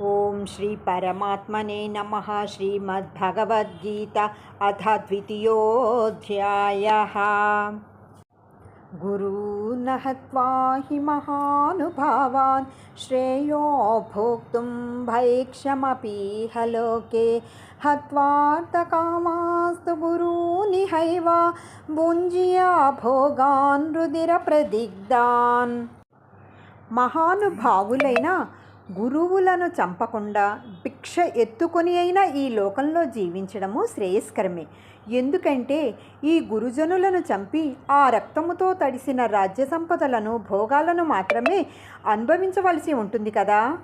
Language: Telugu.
ఓం శ్రీ పరమాత్మనే నమః. శ్రీమద్భగవద్గీత అథ ద్వితీయోऽధ్యాయः. గురూన్ హత్వా హి మహానుభావాన్ శ్రేయో భోక్తుం భైక్షమపీహ లోకే హత్వార్థకామాస్తు గురూనిహైవ భుంజ్యా భోగాన్ రుధిర ప్రదిగ్ధాన్. మహానుభావులైన గురువులను చంపకుండా భిక్ష ఎత్తుకొని అయినా ఈ లోకంలో జీవించడము శ్రేయస్కరమే. ఎందుకంటే ఈ గురుజనులను చంపి ఆ రక్తముతో తడిసిన రాజ్య సంపదలను భోగాలను మాత్రమే అనుభవించవలసి ఉంటుంది కదా.